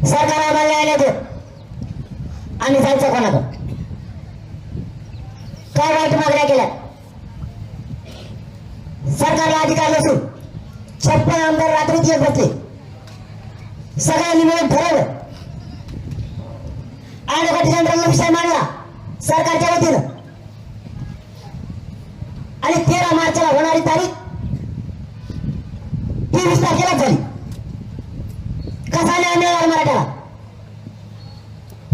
सरकार आम्हाला न्याय नाही देत, आम्ही जायचं कोणाकडं? काय वाईट मागण्या केल्या? सरकारला अधिकार नसून 56 आमदार रात्रीच येत बसले, सगळ्यांनी मिळून ठरवलं, ॲडव्होकेट जनरलला विषय मांडला सरकारच्या वतीनं आणि 13 मार्चला होणारी तारीख 23 तारखेला झाली. कसा न्याय मिळणार मराठ्याला?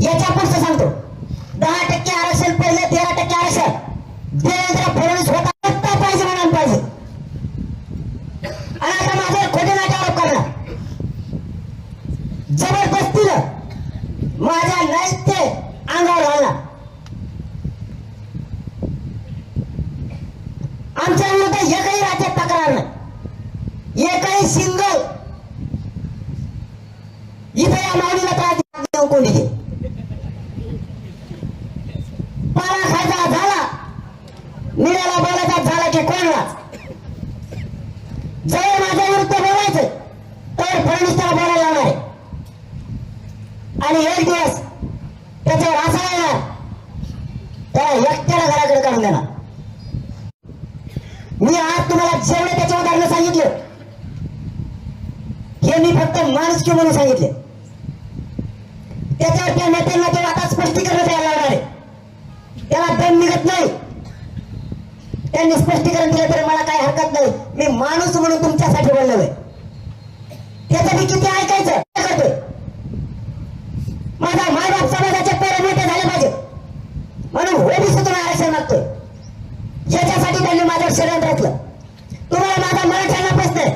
याच्या पुढचं सांगतो. 10% आरक्षण पहिले 13% आरक्षण देवेंद्र फडणवीस होता पाहिजे म्हणाल पाहिजे. आणि आता माझ्यावर खोटे नाटे आरोप करणार, जबरदस्तीनं माझ्या नाहीत ते अंगावर घालणार. आमच्या विरुद्ध एकही राज्यात तक्रार नाही, एकही सिंगल इथे या माऊलीला त्रास देऊ कोणी घे. पाला खायचा झाला, निराला बोलायचा झाला की कोणलाच जवळ माझ्या विरुद्ध बोलायचं तर फडणवीस त्याला बोलायला लावणार आहे आणि एक दिवस त्याच्यावर असा येणार त्याला एकट्याला घराकडे काढून देणार. मी आज तुम्हाला जेवढे त्याच्या उदाहरण सांगितलं हे मी फक्त माणुसकी म्हणून सांगितले. त्याच्यावर त्या नेत्यांना ते आता स्पष्टीकरण द्यायला लागणार आहे. त्याला दम निघत नाही. त्यांनी स्पष्टीकरण दिलं तरी मला काही हरकत नाही. मी माणूस म्हणून तुमच्यासाठी बोललोय. त्याचं मी किती ऐकायचं करतोय. माझा मायबाप समाजाचे पेरे मोठे झाले पाहिजे म्हणून ओबीसीतून आरक्षण मागतोय. याच्यासाठी त्यांनी माझ्यावर षडयंत्र रचलं. तुम्हाला माझा मराठ्यांना प्रश्न आहे,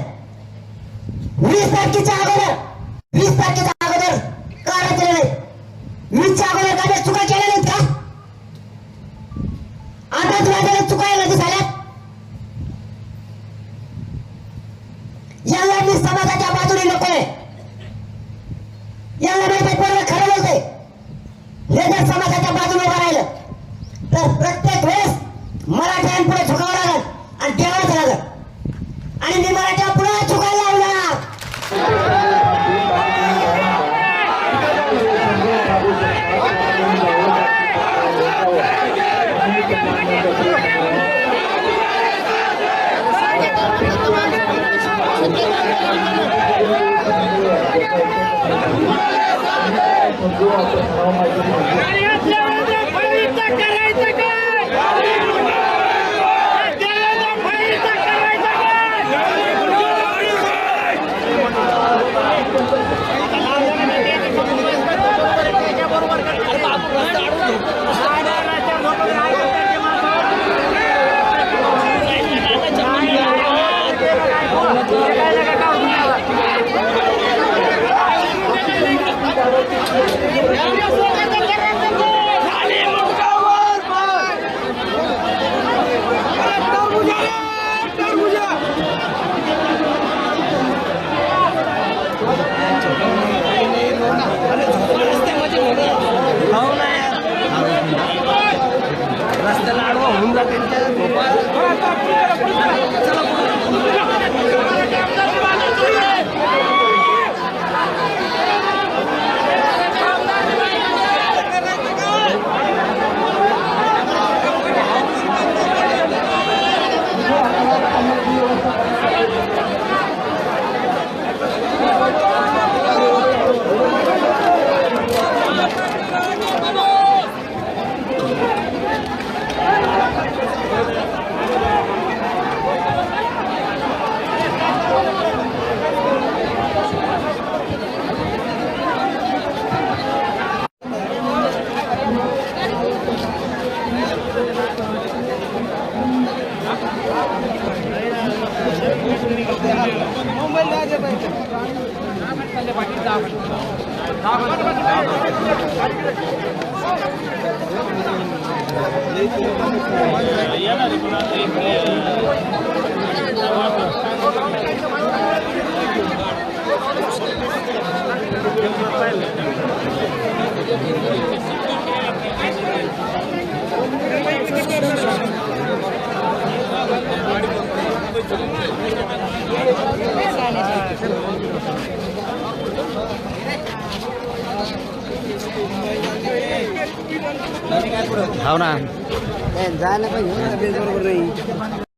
20 तारखेच्या अगोदर का रचले नाही? 20च्या अगोदर काय चुका केल्या नाहीत का? आता तुम्हाला चुकायला दिसाल्यात. याला मी समाजाच्या बाजूने नकोय. याला माहिती पूर्ण खरं बोलतोय. हे जर समाजाच्या बाजूने उभं राहिलं तर प्रत्येक वेळेस मराठ्यांपुढे झुकावं लागल आणि देवाच लागल आणि मी मराठ्या पुढे झुकायला लावणार. हो ना जायला पाहिजे बरोबर नाही